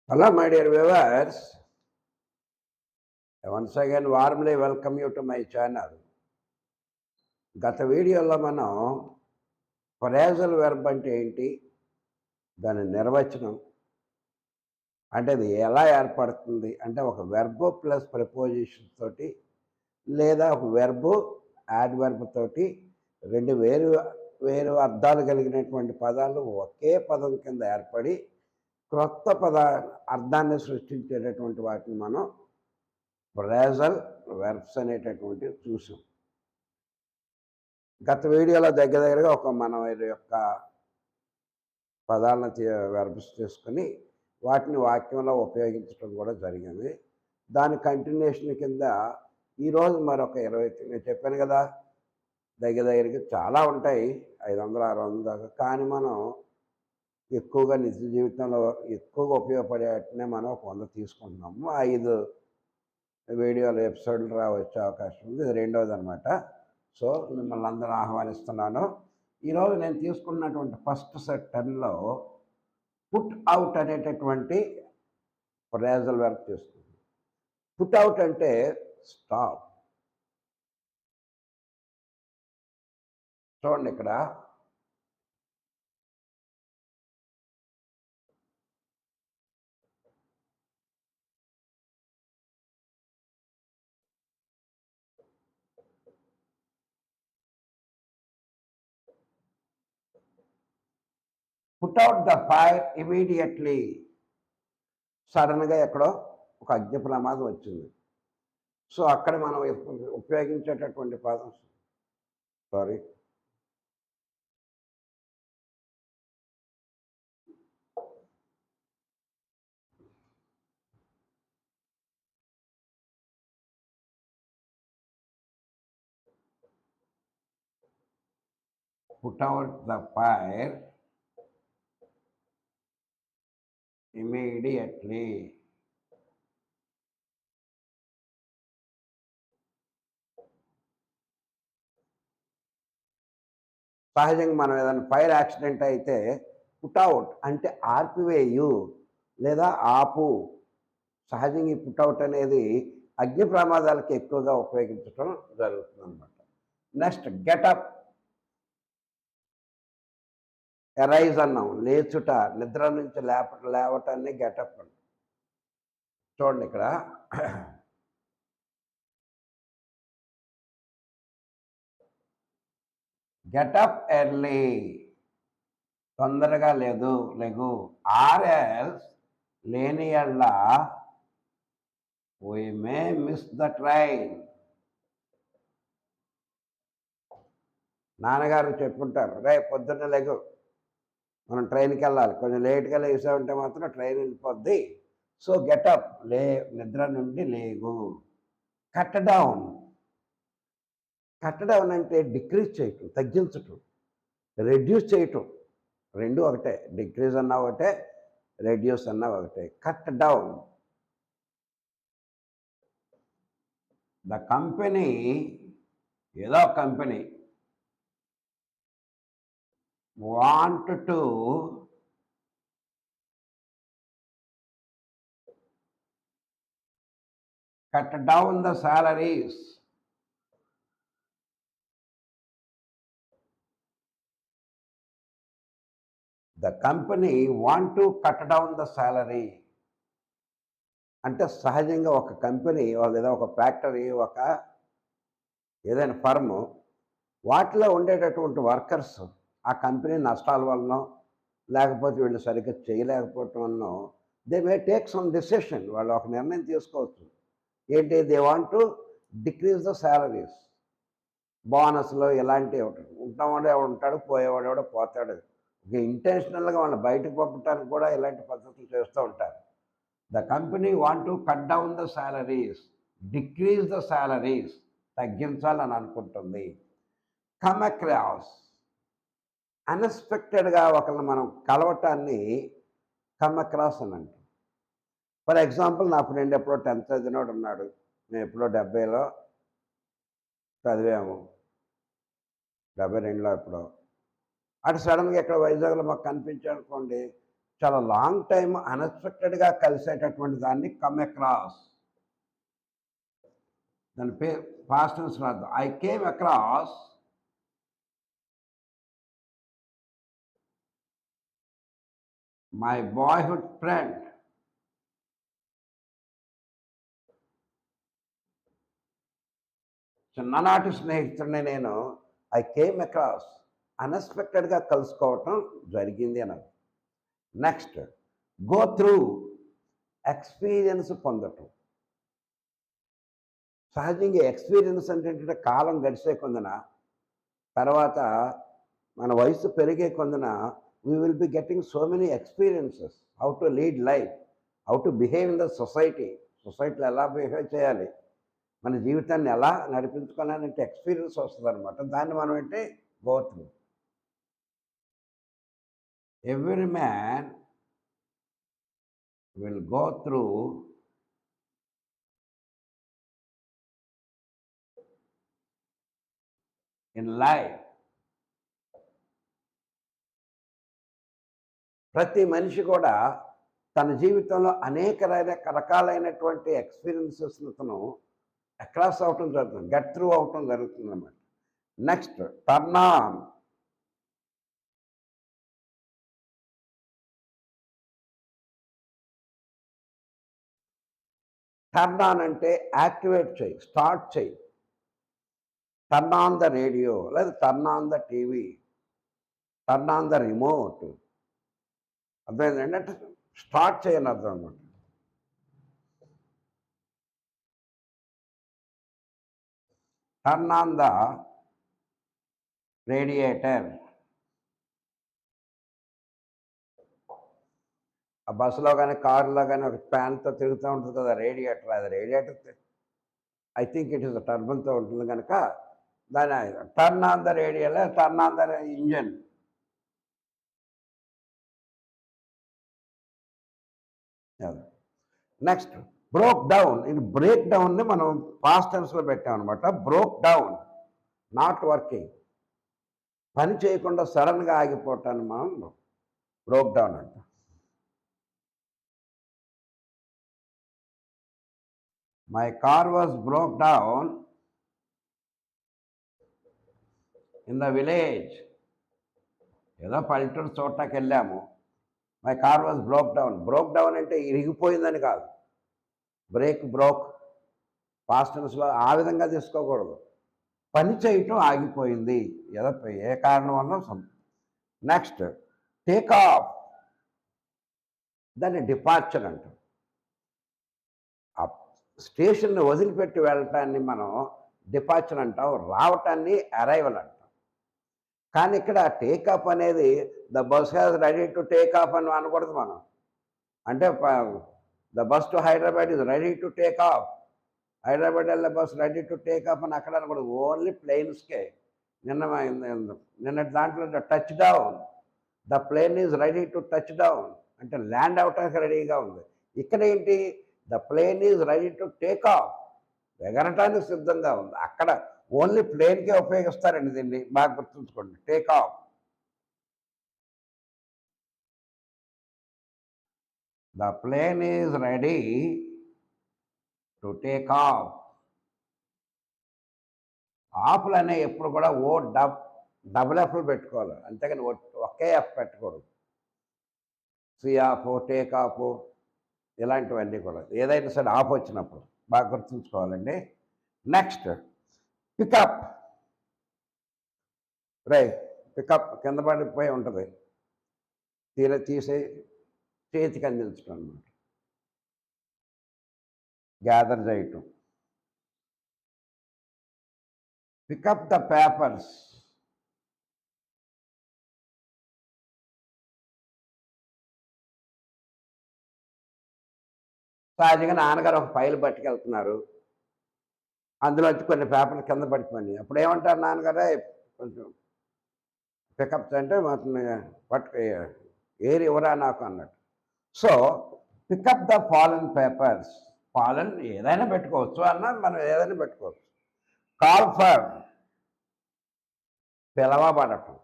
Hello, my dear viewers. Once again, warmly welcome you to my channel. గత వీడియోలో మనం phrasal verb అంటే ఏంటి, దాని నిర్వచనం, అంటే అది ఎలా ఏర్పడుతుంది అంటే ఒక వెర్బ్ ప్లస్ ప్రిపోజిషన్ తోటి లేదా ఒక వెర్బ్ యాడ్ వెర్బ్ తోటి రెండు వేరు వేరు అర్థాలు కలిగినటువంటి పదాలు ఒకే పదం కింద ఏర్పడి క్రొత్త అర్థాన్ని సృష్టించేటటువంటి వాటిని మనం ఫ్రేజల్ వెర్బ్స్ అనేటటువంటివి చూసాం. గత వీడియోలో దగ్గరగా ఒక మన యొక్క పదాలను వెర్బ్స్ తీసుకొని వాటిని వాక్యంలో ఉపయోగించడం కూడా జరిగింది. దాని కంటిన్యూషన్ కింద ఈరోజు మరొక 20 నేను చెప్పాను కదా, దగ్గరగా చాలా ఉంటాయి, 500 600 దాకా. కానీ మనం ఎక్కువగా నిత్య జీవితంలో ఎక్కువగా ఉపయోగపడేటనే మనం 100 తీసుకుంటున్నాము. 5 వీడియోలు ఎపిసోడ్లు వచ్చే అవకాశం ఉంది. ఇది రెండవది అనమాట. సో మిమ్మల్ని అందరూ ఆహ్వానిస్తున్నాను. ఈరోజు నేను తీసుకున్నటువంటి ఫస్ట్ సెట్ 10లో పుట్ అవుట్ అనేటటువంటి ఫ్రేజల్ వెర్బ్ తీసుకున్నాను. పుట్ అవుట్ అంటే స్టాప్. చూడండి ఇక్కడ put out the fire immediately. సడన్గా ఎక్కడో ఒక అగ్ని ప్రమాదం వచ్చింది. సో అక్కడ మనం ఉపయోగించేటటువంటి పదం sorry put out the fire immediately. సహజంగా మనం ఏదైనా ఫైర్ యాక్సిడెంట్ అయితే పుట్అవుట్ అంటే ఆర్పివేయు లేదా ఆపు. సహజంగా ఈ పుట్అవుట్ అనేది అగ్ని ప్రమాదాలకు ఎక్కువగా ఉపయోగించడం జరుగుతుంది అనమాట. Next getup. ఎరైజ్ అన్నాం, లేచుట, నిద్ర నుంచి లేవటాన్ని గెటప్ అన్నాం. చూడండి ఇక్కడ గెటప్ ఎర్లీ, తొందరగా లెగు. ఆర్ఎల్స్ లేని ఎళ్ళ we may miss the train. నాన్నగారు చెప్పుకుంటారు, రే పొద్దున్న లెగు, మనం ట్రైన్కి వెళ్ళాలి, కొంచెం లేట్గా లేసామంటే మాత్రం ట్రైన్ వెళ్ళిపోద్ది. సో గెటప్, నిద్ర నుండి లేగు. Cut down. కట్ డౌన్ అంటే డిక్రీజ్ చేయటం, తగ్గించటం, రెడ్యూస్ చేయటం, రెండు ఒకటే. డిక్రీజ్ అన్నా ఒకటే, రెడ్యూస్ అన్నా ఒకటే. Cut down. ద కంపెనీ, ఏదో company, want to cut down the salaries. The company want to cut down the salary అంటే సహజంగా ఒక కంపెనీ లేదా ఒక ఫ్యాక్టరీ, ఒక ఏదైనా ఫర్ము, వాటిలో ఉండేటటువంటి వర్కర్స్ ఆ కంపెనీ నష్టాల వలన లేకపోతే వీళ్ళు సరిగ్గా చేయలేకపోవటం వలన they may take some decision. వాళ్ళు ఒక నిర్ణయం తీసుకోవచ్చు. ఏంటి? They want to decrease the salaries. బోనస్లో ఇలాంటివి ఉంటావాడు ఎవడు ఉంటాడు, పోయేవాడు ఎవడో పోతాడు. ఇంటెన్షనల్గా వాళ్ళు బయటకు పంపడానికి కూడా ఇలాంటి పద్ధతులు చేస్తూ ఉంటారు. The company want to cut down the salaries, decrease the salaries, తగ్గించాలని అనుకుంటుంది. కమ్ అక్రాస్, అన్ఎక్స్పెక్టెడ్గా ఒకరిని మనం కలవటాన్ని కమ్ అక్రాస్ అని అంటాం. ఫర్ ఎగ్జాంపుల్, నా ఫ్రెండ్ ఎప్పుడో 10th చదివినోడు ఉన్నాడు, మేము ఎప్పుడో 70లో చదివాము, 72లో ఎప్పుడో. అటు సడన్గా ఎక్కడ వైజాగ్లో మాకు కనిపించాడు అనుకోండి, చాలా లాంగ్ టైమ్ అన్ఎక్స్పెక్టెడ్గా కలిసేటటువంటి దాన్ని కమ్ అక్రాస్. దాని పేరు పాస్ట్ టెన్స్ రాదు. I came across my boyhood friend. చిన్ననాటి స్నేహితుడిని నేను ఐ కేమ్ అక్రాస్ అన్ఎక్స్పెక్టెడ్గా కలుసుకోవటం జరిగింది అన్నారు. నెక్స్ట్, గో త్రూ ఎక్స్పీరియన్స్ పొందటం. సహజంగా ఎక్స్పీరియన్స్ అంటే ఏంటంటే కాలం గడిచే కొందన, తర్వాత మన వయసు పెరిగే కొందన we will be getting so many experiences, how to lead life, how to behave in the society, సొసైటీలో ఎలా బిహేవ్ చేయాలి, మన జీవితాన్ని ఎలా నడిపించుకోవాలంటే ఎక్స్పీరియన్స్ వస్తుంది అనమాట. దాన్ని మనం ఏంటి go through. Every man will go through in life. ప్రతి మనిషి కూడా తన జీవితంలో అనేక రకాలైనటువంటి ఎక్స్పీరియన్సెస్ను తను అక్రాస్ అవటం జరుగుతుంది, గెట్ త్రూ అవటం జరుగుతుంది అన్నమాట. Next, turn on. Turn on అంటే యాక్టివేట్ చేయి, స్టార్ట్ చేయి. టర్న్ ఆన్ ద రేడియో, లేదా turn on the TV, turn on the remote. అర్థమైందండి? అంటే స్టార్ట్ చేయని అర్థం అనమాట. Turn on the radiator. ఆ బస్సులో కానీ కారులో కానీ ఒక ఫ్యాన్తో తిరుగుతూ ఉంటుంది కదా రేడియేటర్. అది radiator I think it is టర్బన్తో ఉంటుంది కనుక దాని turn on the radiator, turn on the engine. Next, broke down. ఇది బ్రేక్ డౌన్ని మనం పాస్ట్ టెన్స్లో పెట్టామన్నమాట. బ్రోక్ డౌన్, నాట్ వర్కింగ్, పని చేయకుండా సడన్గా ఆగిపోవటాన్ని మనం బ్రోక్ డౌన్ అంటాం. My car was broke down in the village. ఏదో పల్లెటూరు చూడటానికి వెళ్ళాము, my car was broke down. Broke down అంటే ఇరిగిపోయిందని కాదు. బ్రోక్ పాస్ట్ టెన్స్లో ఆ విధంగా తీసుకోకూడదు. పని చేయటం ఆగిపోయింది, ఏదో ఏ కారణం వల్ల. Next, take off. దాన్ని డిపార్చర్ అంటాం. ఆ స్టేషన్ని వదిలిపెట్టి వెళ్ళటాన్ని మనం డిపార్చర్ అంటాం, రావటాన్ని అరైవల్ అంటాం. కానీ ఇక్కడ టేకాఫ్ అనేది the bus has ready to take off అని అనకూడదు మనం. అంటే the bus to Hyderabad is ready to take off, Hyderabad వెళ్ళే bus ready to take off అని అక్కడ అనకూడదు. ఓన్లీ ప్లేన్స్కే. నిన్న దాంట్లో touch down, the plane is ready to touch down అంటే ల్యాండ్ అవటానికి రెడీగా ఉంది. ఇక్కడ ఏంటి, the plane is ready to take off, ఎగరటానికి సిద్ధంగా ఉంది. అక్కడ ఓన్లీ ప్లేన్కే ఉపయోగిస్తారండి దీన్ని, బాగా గుర్తుంచుకోండి. Take off. The plane is ready to take off. ఆఫ్లు అనేవి ఎప్పుడు కూడా డబుల్ ఎఫ్లు పెట్టుకోవాలి, అంతేగాని ఒకే ఎఫ్ పెట్టకూడదు. సి ఆఫ్, టేక్ ఆఫ్, ఇలాంటివన్నీ కూడా ఏదైనా సరే ఆఫ్ వచ్చినప్పుడు బాగా గుర్తుంచుకోవాలండి. Next, pickup. పికప్ కింద పడిపోయి ఉంటుంది, తీసి చేతికి అందించడం అనమాట, గ్యాదర్ చేయటం. Pick up the papers. సహజంగా నాన్నగారు ఒక ఫైల్ పట్టుకెళ్తున్నారు, అందులో వచ్చి కొన్ని పేపర్లు కింద పడిపోయినాయి. అప్పుడు ఏమంటారు నాన్నగారే, కొంచెం పికప్ అంటే పట్టుకు ఏరి ఇవ్వరా నాకు అన్నట్టు. So pick up the fallen papers. Fallen ఏదైనా పెట్టుకోవచ్చు అన్నది, మనం ఏదైనా పెట్టుకోవచ్చు. కాల్ ఫర్, పిలవబడటం.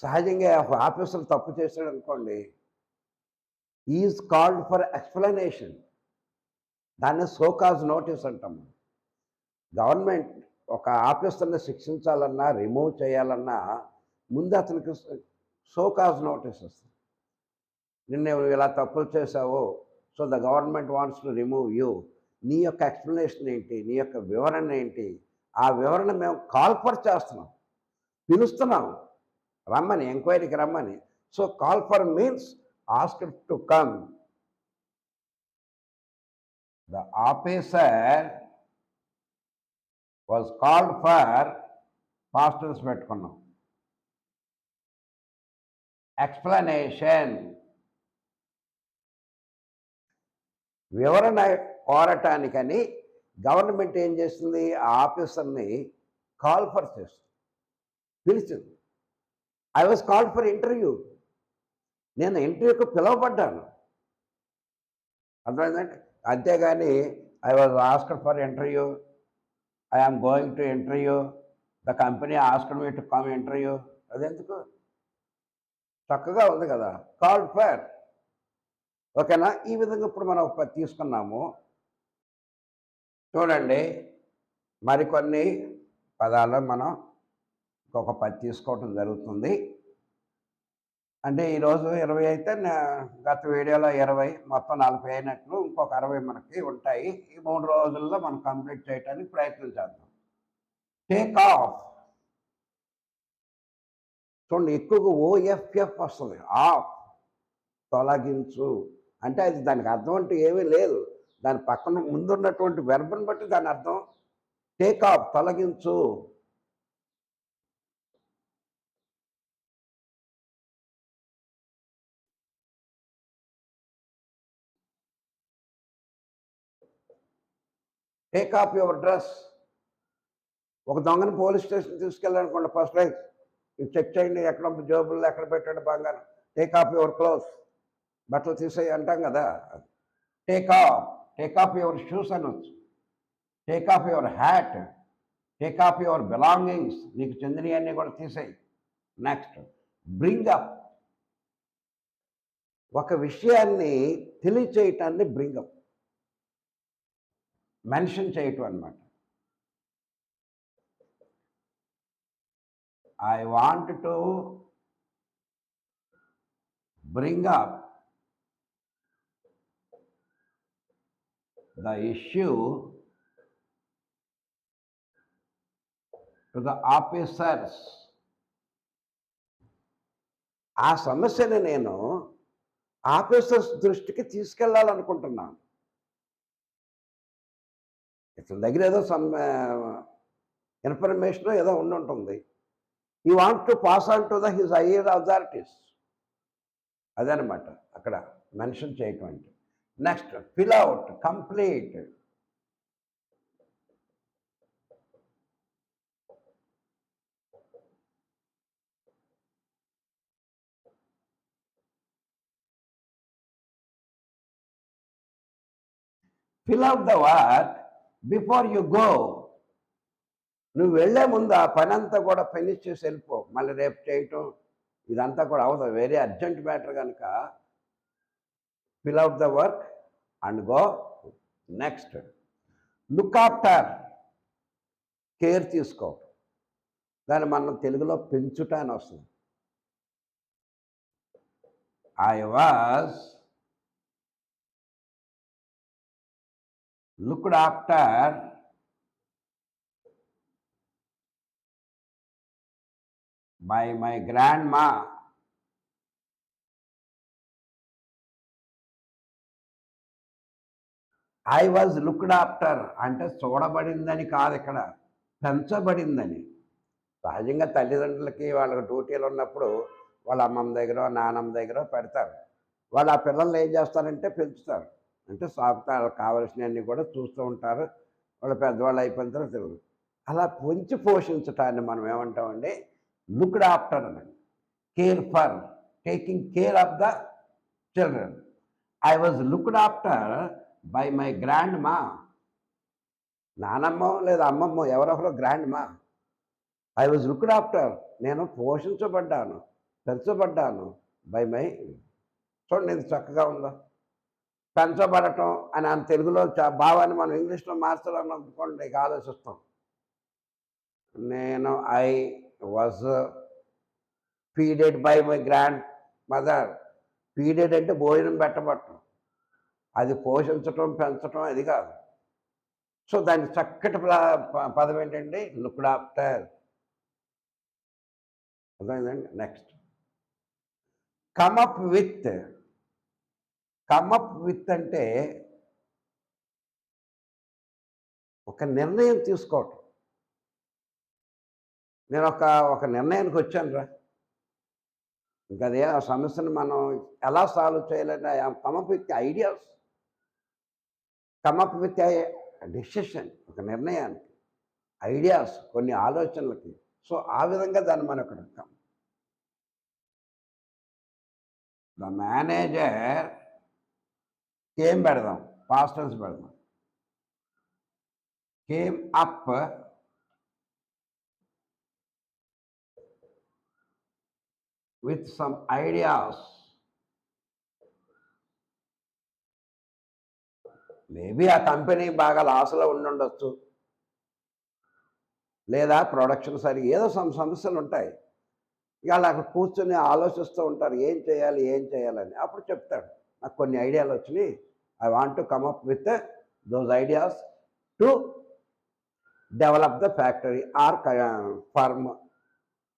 సహజంగా ఒక ఆఫీసర్ తప్పు చేశాడు అనుకోండి, ఈజ్ కాల్డ్ ఫర్ ఎక్స్‌ప్లనేషన్. దాన్ని సో కాజ్ నోటీస్ అంటాం. గవర్నమెంట్ ఒక ఆఫీసర్‌ని శిక్షించాలన్నా, రిమూవ్ చేయాలన్నా ముందు అతనికి సో కాజ్ నోటీస్ వస్తుంది. నువ్వు ఇలా తప్పులు చేశావు. So the government wants to remove you. నీ యొక్క ఎక్స్‌ప్లనేషన్ ఏంటి? నీ యొక్క వివరణ ఏంటి? ఆ వివరణ మేము కాల్ ఫర్ చేస్తున్నాం. పిలుస్తున్నాం. రమ్మని, ఎంక్వైరీకి రమ్మని. So call for means asked to come. The officer was called for, past tense పెట్టుకున్నాం. ఎక్స్‌ప్లనేషన్, వివరణ కోరటానికని గవర్నమెంట్ ఏం చేస్తుంది? ఆ ఆఫీసర్ని కాల్ ఫర్ చేస్తుంది, పిలిచింది. I was called for interview. నేను ఇంటర్వ్యూకి పిలువబడ్డాను. అర్థమైందండి? అంతేగాని I was asked for interview, I am going to interview, the company asked me to come interview. అదెందుకు? చక్కగా ఉంది కదా, కాల్డ్ ఫర్. ఓకేనా? ఈ విధంగా ఇప్పుడు మనం తీసుకున్నాము. చూడండి, మరికొన్ని పదాలు మనం ఇంకొక 10 తీసుకోవటం జరుగుతుంది. అంటే ఈరోజు 20 అయితే గత వీడియోలో 20, మొత్తం 40 అయినట్లు. ఇంకొక 60 మనకి ఉంటాయి. ఈ 3 రోజుల్లో మనం కంప్లీట్ చేయడానికి ప్రయత్నం చేద్దాం. Take off. చూడండి, ఎక్కువగా ఓఎఫ్ఎఫ్ వస్తుంది. ఆఫ్, తొలగించు. అంటే అది దానికి అర్థం అంటూ ఏమీ లేదు. దాని పక్కన ముందున్నటువంటి వెర్బ్ని బట్టి దాని అర్థం టేక్ ఆఫ్, తొలగించు. Take off your dress. ఒక దొంగని పోలీస్ స్టేషన్ తీసుకెళ్ళాలనుకోండి, ఫస్ట్ లైన్ చెక్ చేయండి, ఎక్కడ జేబుల్లో ఎక్కడ పెట్టాడు బంగారం. టేక్ ఆఫ్ యువర్ క్లోత్స్, బట్టలు తీసేయి అంటాం కదా. టేక్ ఆఫ్ యువర్ షూస్ అనొచ్చు. Take off your hat, take off your belongings, నీకు చెందినవన్నీ కూడా తీసేయి. Next, bring up. ఒక విషయాన్ని తెలియచేయటాన్ని బ్రింగ్ అప్, మెన్షన్ చేయటం అన్నమాట. I want to bring up the issue to the officers. ఆ సమస్యని నేను ఆఫీసర్స్ దృష్టికి తీసుకెళ్ళాలనుకుంటున్నాను. ఇతని దగ్గర ఏదో ఇన్ఫర్మేషన్ ఏదో ఉండుంటుంది. You want to pass on to his higher authorities. అదనమాట అక్కడ మెన్షన్ చేయటం అంటే. Next, fill out, complete. Fill out the work before you go. నువ్వు వెళ్ళే ముందు ఆ పని అంతా కూడా ఫినిష్ చేసి వెళ్ళిపో. మళ్ళీ రేపు చేయటం ఇదంతా కూడా అవసరం, వెరీ అర్జెంట్ మ్యాటర్ కనుక fill out the work and go. Next, look after, care తీసుకో. దాన్ని మనం తెలుగులో పెంచుట అని వస్తుంది. I was looked after by my grandma. I was looked after అంటే చూడబడిందని కాదు, ఇక్కడ పెంచబడిందని. సహజంగా తల్లిదండ్రులకి వాళ్ళకి డ్యూటీలు ఉన్నప్పుడు వాళ్ళ అమ్మమ్మ దగ్గర నానమ్మ దగ్గర పెడతారు. వాళ్ళు ఆ పిల్లల్ని ఏం చేస్తారంటే పెంచుతారు. అంటే సాగుతారు, కావలసినవన్నీ కూడా చూస్తూ ఉంటారు. వాళ్ళు పెద్దవాళ్ళు అయిపోయిన తర్వాత తెలియదు. అలా పెంచి పోషించటాన్ని మనం ఏమంటామండి? లుక్డ్ ఆఫ్టర్ అని. Care for, taking care of the children. I was looked after by my grand మా. నానమ్మ లేదా అమ్మమ్మ ఎవరొకరు గ్రాండ్ మా. ఐ వాజ్ లుక్డ్ ఆఫ్టర్, నేను పోషించబడ్డాను. పెంచబడ్డాను బై మై. చూడండి ఇది చక్కగా ఉందా. పెంచబడటం అని ఆయన తెలుగులో భావాన్ని మనం ఇంగ్లీష్లో మార్చాలనుకోండి ఇక ఆలోచిస్తాం. నేను I was feeded by my grandmother. Feeded అంటే భోజనం పెట్టబట్టం, అది పోషించటం పెంచటం అది కాదు. సో దానికి చక్కటి పదం ఏంటండి, లుక్డ్ ఆఫ్టర్. అర్థమైందండి. Next come up with. Come up with అంటే ఒక నిర్ణయం తీసుకోవటం. నేను ఒక నిర్ణయానికి వచ్చాను రా, ఇంకా అదే ఆ సమస్యను మనం ఎలా సాల్వ్ చేయాలంటే come up with ideas, come up with decision, ఒక నిర్ణయానికి, ఐడియాస్, కొన్ని ఆలోచనలకి. సో ఆ విధంగా దాన్ని మనం ఇక్కడ ద మేనేజర్ కేమ్ పెడదాం, పాస్ట్ టెన్స్ పెడదాం. Came up with some ideas. Maybe ఆ కంపెనీ బాగా లాస్లో ఉండుండొచ్చు, లేదా ప్రొడక్షన్ సరిగ్గా ఏదో సమస్యలు ఉంటాయి. ఇక అలా అక్కడ కూర్చొని ఆలోచిస్తూ ఉంటారు ఏం చేయాలని. అప్పుడు చెప్తాడు నాకు కొన్ని ఐడియాలు వచ్చినాయి, I want to come up with those ideas to develop the factory or firm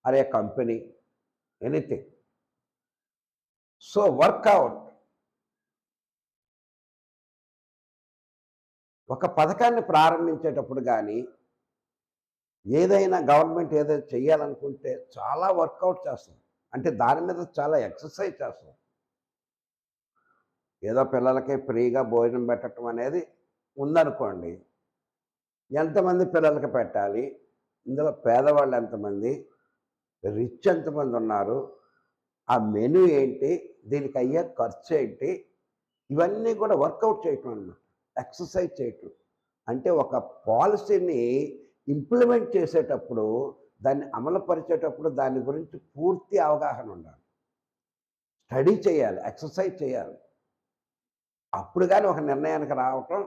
or a company, anything. So work out. ఒక పథకాన్ని ప్రారంభించేటప్పుడు కానీ ఏదైనా గవర్నమెంట్ ఏదైనా చేయాలనుకుంటే చాలా వర్కౌట్ చేస్తాం, అంటే దాని మీద చాలా ఎక్సర్సైజ్ చేస్తాం. ఏదో పిల్లలకి ఫ్రీగా భోజనం పెట్టడం అనేది ఉందనుకోండి, ఎంతమంది పిల్లలకి పెట్టాలి, ఇందులో పేదవాళ్ళు ఎంతమంది, రిచ్ ఎంతమంది ఉన్నారు, ఆ మెనూ ఏంటి, దీనికి అయ్యే ఖర్చు ఏంటి, ఇవన్నీ కూడా వర్కౌట్ చేయటం అన్నమాట, ఎక్సర్సైజ్ చేయటం. అంటే ఒక పాలసీని ఇంప్లిమెంట్ చేసేటప్పుడు, దాన్ని అమలుపరిచేటప్పుడు దాని గురించి పూర్తి అవగాహన ఉండాలి, స్టడీ చేయాలి, ఎక్సర్సైజ్ చేయాలి. అప్పుడు కానీ ఒక నిర్ణయానికి రావటం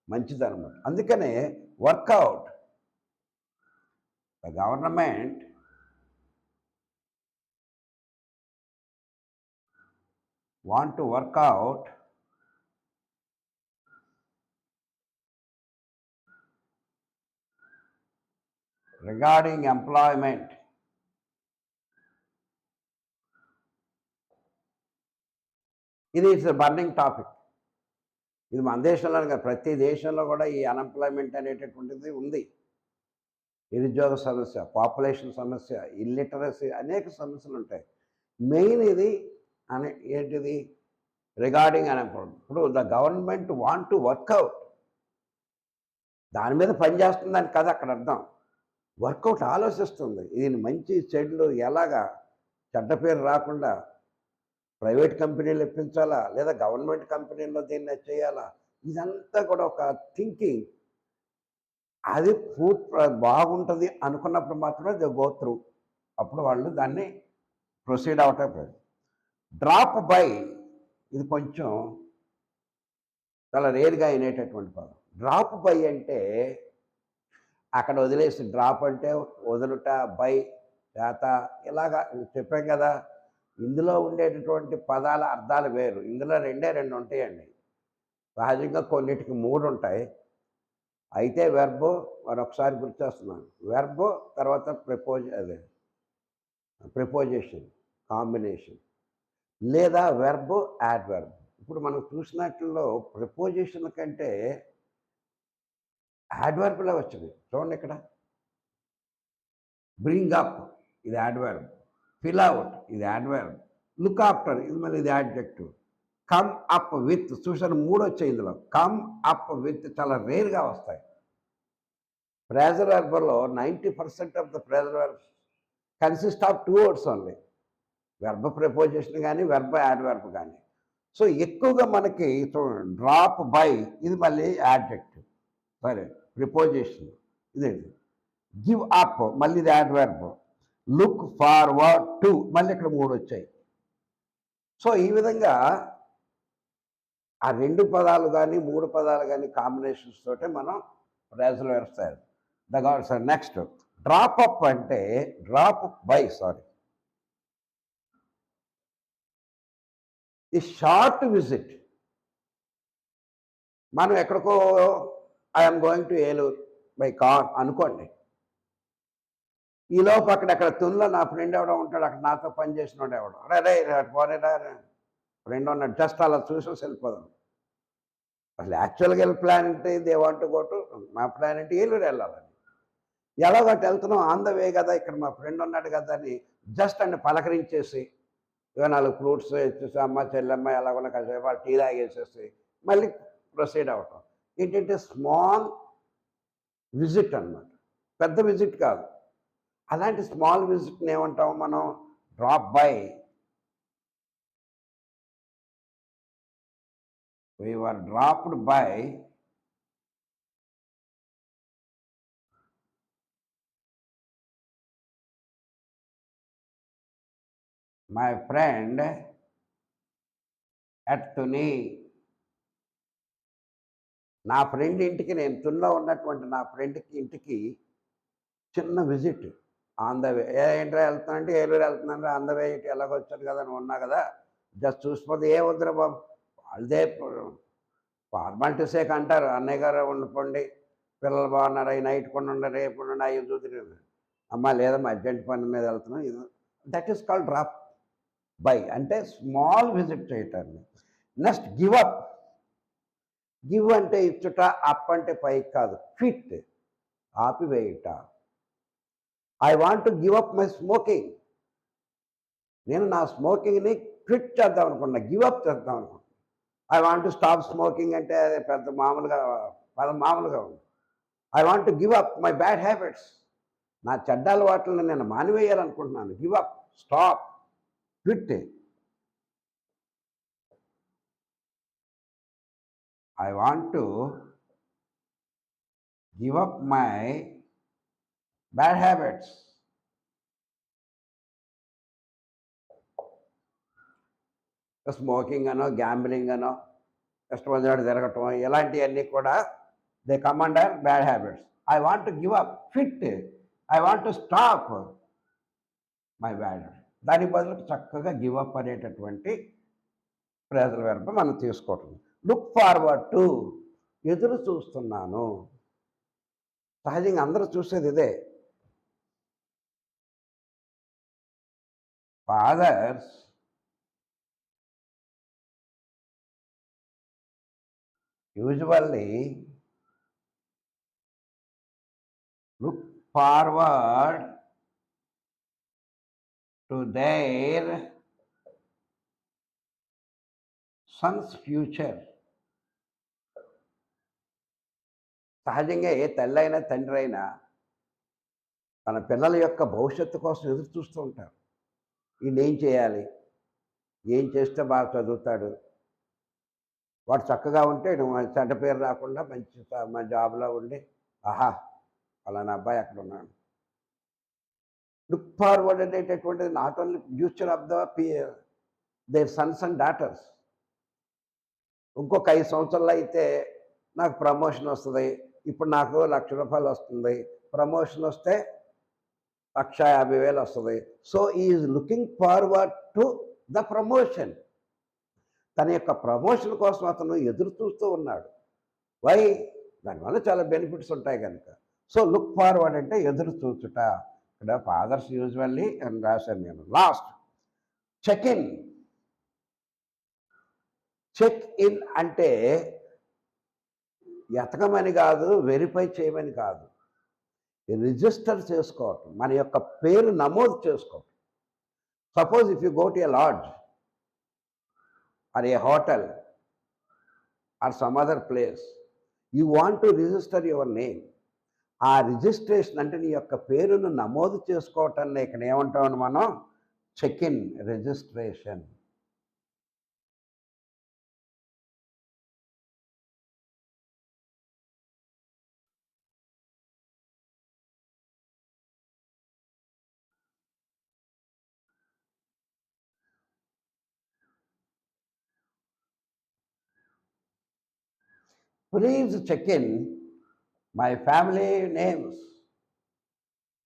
మంచిదన్నమాట. అందుకనే work out. The government want to work out regarding employment. ఇది ఇట్స్ బర్నింగ్ టాపిక్. ఇది మన దేశంలో కాదు, ప్రతి దేశంలో కూడా ఈ అన్ఎంప్లాయ్మెంట్ అనేటటువంటిది ఉంది. నిరుద్యోగ సమస్య, పాపులేషన్ సమస్య, ఇల్లిటరసీ, అనేక సమస్యలు ఉంటాయి. మెయిన్ ఇది ఏంటిది, రిగార్డింగ్ అన్ఎంప్లాయ్మెంట్. ఇప్పుడు the government want to work out, దాని మీద పనిచేస్తుందని కదా అక్కడ అర్థం. వర్కౌట్ ఆలోచిస్తుంది, దీని మంచి చెడులు ఎలాగా, చెడ్డ పేరు రాకుండా ప్రైవేట్ కంపెనీలు ఇప్పించాలా, లేదా గవర్నమెంట్ కంపెనీల్లో దీన్ని చేయాలా, ఇదంతా కూడా ఒక థింకింగ్. అది బాగుంటుంది అనుకున్నప్పుడు మాత్రమే ది గో త్రూ, అప్పుడు వాళ్ళు దాన్ని ప్రొసీడ్ అవటం. డ్రాప్ బై, ఇది కొంచెం చాలా రేర్గా అయినటువంటి పదం. డ్రాప్ బై అంటే అక్కడ వదిలేసి, డ్రాప్ అంటే వదులుట, బై చేత, ఇలాగా చెప్పాం కదా. ఇందులో ఉండేటటువంటి పదాల అర్థాలు వేరు. ఇందులో రెండు ఉంటాయండి. సహజంగా కొన్నిటికి 3 ఉంటాయి. అయితే వెర్బ్, మరొకసారి గుర్తొస్తున్నాను, వెర్బ్ తర్వాత ప్రిపోజిషన్ కాంబినేషన్, లేదా వెర్బ్ యాడ్వర్బ్. ఇప్పుడు మనం చూసినట్లో ప్రిపోజిషన్ కంటే యాడ్వర్బ్లో వచ్చింది. చూడండి ఇక్కడ, బ్రింగ్ అప్ ఇది యాడ్వర్బ్, ఫిల్ అవుట్ ఇది యాడ్వర్బ్, లుక్ ఆఫ్టర్ ఇది మళ్ళీ ఇది యాడ్జెక్టివ్, కమ్ అప్ విత్ చూసాను 3 వచ్చాయి ఇందులో. కమ్ అప్ విత్ చాలా రేర్గా వస్తాయి. ఫ్రేజల్ వెర్బ్లో 90% of the phrasal verbs consist of 2 words only, verb preposition కానీ వెర్బ్ యాడ్వర్బ్ కానీ. సో ఎక్కువగా మనకి చూడండి, డ్రాప్ బై ఇది మళ్ళీ యాడ్జెక్టివ్, సరే ప్రిపోజిషన్ ఇదేంటి, గివ్ అప్ మళ్ళీ ఇది యాడ్వర్బ్, లుక్ ఫార్వర్డ్ టు మళ్ళీ ఇక్కడ 3 వచ్చాయి. సో, ఈ విధంగా ఆ 2 పదాలు గాని, 3 పదాలు గాని కాంబినేషన్స్ తోటే మనం ఫ్రేజులు వేస్తారు. The gods next drop up అంటే డ్రాప్ బై సారీ. ఈ షార్ట్ విజిట్. మనం ఎక్కడికో I am going to Eluru by car అనుకోండి. ఈలోపు అక్కడెక్కడ తునిలో నా ఫ్రెండ్ ఎవడో ఉంటాడు. అక్కడ నాతో పని చేసినోడు ఎవడో. "అరేయ్! అటు పోనీరా ఫ్రెండ్ ఉన్నాడు." జస్ట్ అలా చూసేసి వెళ్ళిపోదాం. అసలు యాక్చువల్‌గా వెళ్ళే ప్లాన్ ఏంటి? They want to go to మా ప్లాన్ ఏంటి ఏలూరు వెళ్ళాలని. ఎలాగో అటు వెళ్తున్నాం ఆన్ ద వే కదా! ఇక్కడ మా ఫ్రెండ్ ఉన్నాడు కదా! అని జస్ట్ అండి పలకరించేసి, ఏవో 4 ఫ్రూట్స్ ఇచ్చేసి, అమ్మ, చెల్లెమ్మ ఎలాగున్నా కాసేపు వాళ్ళు టీ తాగేసేసి, మళ్ళీ ప్రొసీడ్ అవ్వటం. ఏంటంటే స్మాల్ విజిట్ అనమాట. పెద్ద విజిట్ కాదు. అలాంటి స్మాల్ విజిట్‌ని ఏమంటాం మనం? Drop by. We were dropped by my friend at Tuni. నా ఫ్రెండ్ ఇంటికి నేను తునిలో ఉన్నటువంటి నా ఫ్రెండ్‌కి ఇంటికి చిన్న విజిట్. On the way. ఏంట్రా వెళ్తున్నా అంటే ఏలూరు వెళ్తున్నాను ఆన్ ద వే ఇటు ఎలాగో వచ్చాను కదా! నువ్వు ఉన్నా కదా! జస్ట్ చూసిపోతే "ఏ వద్దురా బాబు వాళ్ళదే ఫార్మాలిటీసే అంటారు. అన్నయ్య గారు ఉండిపోండి. పిల్లలు బాగున్నారా? ఈ నైట్ కొన్ని ఉండండి, రేపు ఉండండి అవి చూద్దురు." అమ్మా లేదమ్మా అర్జెంట్ పని మీద వెళ్తున్నాం. ఇది that is called drop by అంటే స్మాల్ విజిట్ చేయటాన్ని. Next give up. గివ్ అంటే ఇచ్చుట, అప్ అంటే పైకి కాదు. క్విట్ ఆపివేయుట. I want to give up my smoking. నేను నా స్మోకింగ్‌ని క్విట్ చేద్దాం అనుకున్నా. గివ్ అప్ చేద్దాం అనుకున్నా. I want to stop smoking అంటే అది పెద్ద మామూలుగా పదం మామూలుగా ఉంది. I want to give up my bad habits. నా చెడ్డ అలవాట్లను నేను మానివేయాలనుకుంటున్నాను. Give up, stop, quit. I want to give up my bad habits. Smoking అనో, గ్యాంబ్లింగ్ అనో, ఇష్టం వచ్చినట్టు తిరగటం ఇలాంటివన్నీ కూడా they come under bad habits. I want to give up, quit. I want to stop my bad. దాని బదులు చక్కగా గివ్ అప్ అనేటటువంటి ఫ్రేజల్ వెర్బ్ మనం తీసుకోవటం. లుక్ ఫార్వర్డ్ టు ఎదురు చూస్తున్నాను. సహజంగా అందరూ చూసేది ఇదే. Fathers usually look forward to their son's future. సహజంగా ఏ తల్లైనా తండ్రి అయినా తన పిల్లల యొక్క భవిష్యత్తు కోసం ఎదురు చూస్తూ ఉంటారు. ఈయనేం చేయాలి? ఏం చేస్తే బాగా చదువుతాడు? వాడు చక్కగా ఉంటే చెడ్డ పేరు రాకుండా మంచి జాబ్‌లో ఉండి, ఆహా! పలానా అబ్బాయి అక్కడున్నాడు. లుక్ ఫార్వర్డ్ అనేటటువంటిది not only future of their Sons and daughters. ఇంకొక 5 సంవత్సరాల్లో అయితే నాకు ప్రమోషన్ వస్తది. ఇప్పుడు నాకు రూ. 1,00,000 వస్తుంది. ప్రమోషన్ వస్తే 1,50,000 వస్తది. So, he is looking forward to the promotion. తన యొక్క ప్రమోషన్ కోసం అతను ఎదురు చూస్తూ ఉన్నాడు. వై? దానివల్ల చాలా బెనిఫిట్స్ ఉంటాయి కనుక. సో, లుక్ ఫార్వర్డ్ అంటే ఎదురు చూచుట. ఇక్కడ ఫాదర్స్ యూజువల్లీ అని రాశాను నేను. Last check in. Check in అంటే ఎతకమని కాదు, వెరిఫై చేయమని కాదు. రిజిస్టర్ చేసుకోవటం. మన యొక్క పేరు నమోదు చేసుకోవటం. Suppose if you go to a lodge or a hotel or some other place, you want to register your name. ఆ రిజిస్ట్రేషన్ అంటే నీ యొక్క పేరును నమోదు చేసుకోవటాన్ని ఇక్కడ ఏమంటామని మనం check in, registration. Please check in my family names.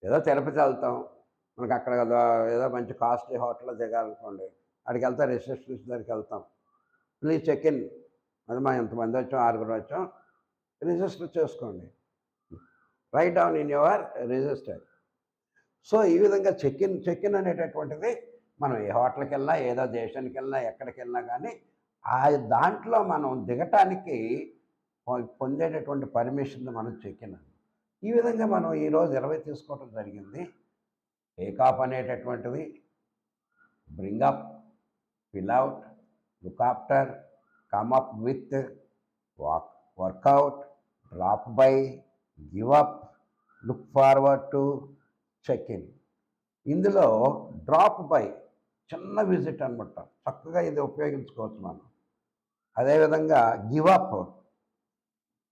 ఏదో తిరుపతి వెళ్తాం, మనకు అక్కడ ఏదో మంచి కాస్ట్లీ హోటల్లో దిగాలనుకోండి, అక్కడికి వెళ్తాం, రిసెప్షనిస్ట్ దగ్గరికి వెళ్తాం, ప్లీజ్ చెక్ ఇన్, అది మా ఎంతమంది వచ్చాం, 6 వచ్చాం, రిజిస్టర్ చేసుకోండి, right down in your register. So ఈ విధంగా చెక్ ఇన్ అనేటటువంటిది మనం ఏ హోటల్కి వెళ్ళినా, ఏదో దేశానికి వెళ్ళినా, ఎక్కడికి వెళ్ళినా కానీ ఆ దాంట్లో మనం దిగటానికి పొందేటటువంటి పర్మిషన్ మనం చెక్ ఇన్. ఈ విధంగా మనం ఈరోజు 20 తీసుకోవడం జరిగింది. టేకాఫ్ అనేటటువంటిది, bring up, fill out, look after, come up with, work out, drop by, give up, look forward to, check in. ఇందులో డ్రాప్ బై చిన్న విజిట్ అనమాట, చక్కగా ఇది ఉపయోగించుకోవచ్చు మనం. అదేవిధంగా గివ్ అప్,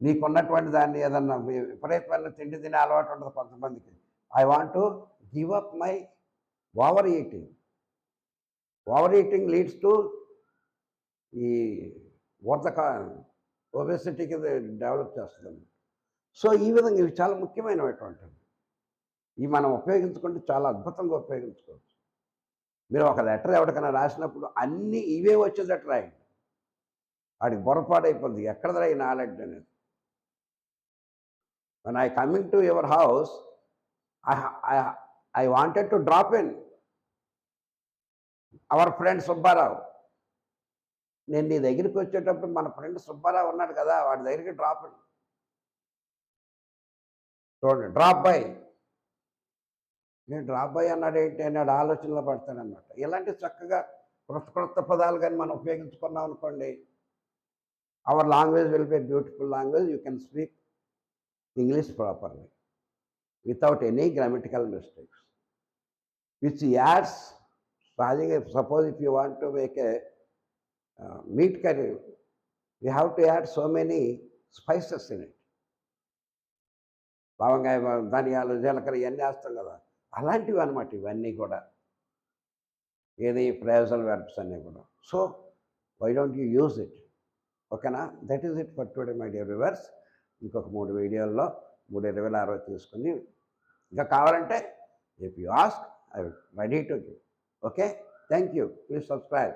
నీకున్నటువంటి దాన్ని ఏదన్నా విపరీతమైన తిండి తినే అలవాటు ఉంటుంది కొంతమందికి, I want to give up my over eating. Over eating leads to ఈ ఒబెసిటీకి డెవలప్ చేస్తుంది. సో ఈ విధంగా ఇవి చాలా ముఖ్యమైనటువంటివి. ఇవి మనం ఉపయోగించుకుంటే చాలా అద్భుతంగా ఉపయోగించుకోవచ్చు. మీరు ఒక లెటర్ ఎవరికైనా రాసినప్పుడు అన్నీ ఇవే వచ్చేటట్టు రాయండి, వాడికి పొరపాటైపోద్ది, ఎక్కడదా ఈ నాలెడ్జ్ అనేది. When I coming to your house, I wanted to drop in our friend Subbarao. నేను నీ దగ్గరికి వచ్చేటప్పుడు మన ఫ్రెండ్ సుబ్బారావు ఉన్నాడు కదా, వాడి దగ్గరికి డ్రాప్ ఇన్. చూడండి, డ్రాప్ బై. నేను డ్రాప్ బై అన్నాడు ఏంటి అన్నాడు, ఆలోచనలో పడతానన్నమాట. ఇలాంటి చక్కగా క్రొత్త పదాలు కానీ మనం ఉపయోగించుకున్నాం అనుకోండి, hour language will be beautiful language. You can speak English properly without any grammatical mistakes, which adds, suppose if you want to make a meat curry, you have to add so many spices in it. లవంగాయ, ధనియాలు, జీలకర్ర ఇవన్నీ వేస్తాం కదా, అలాంటివి అనమాట ఇవన్నీ కూడా. ఏది ఫ్రేజల్ వెర్బ్స్ అన్నీ కూడా. So why don't you use it? ఓకేనా? That is it for today my dear viewers. ఇంకొక 3 వీడియోల్లో 3:26 తీసుకుని, ఇంకా కావాలంటే if you ask I will ready to give. Okay, thank you. Please subscribe.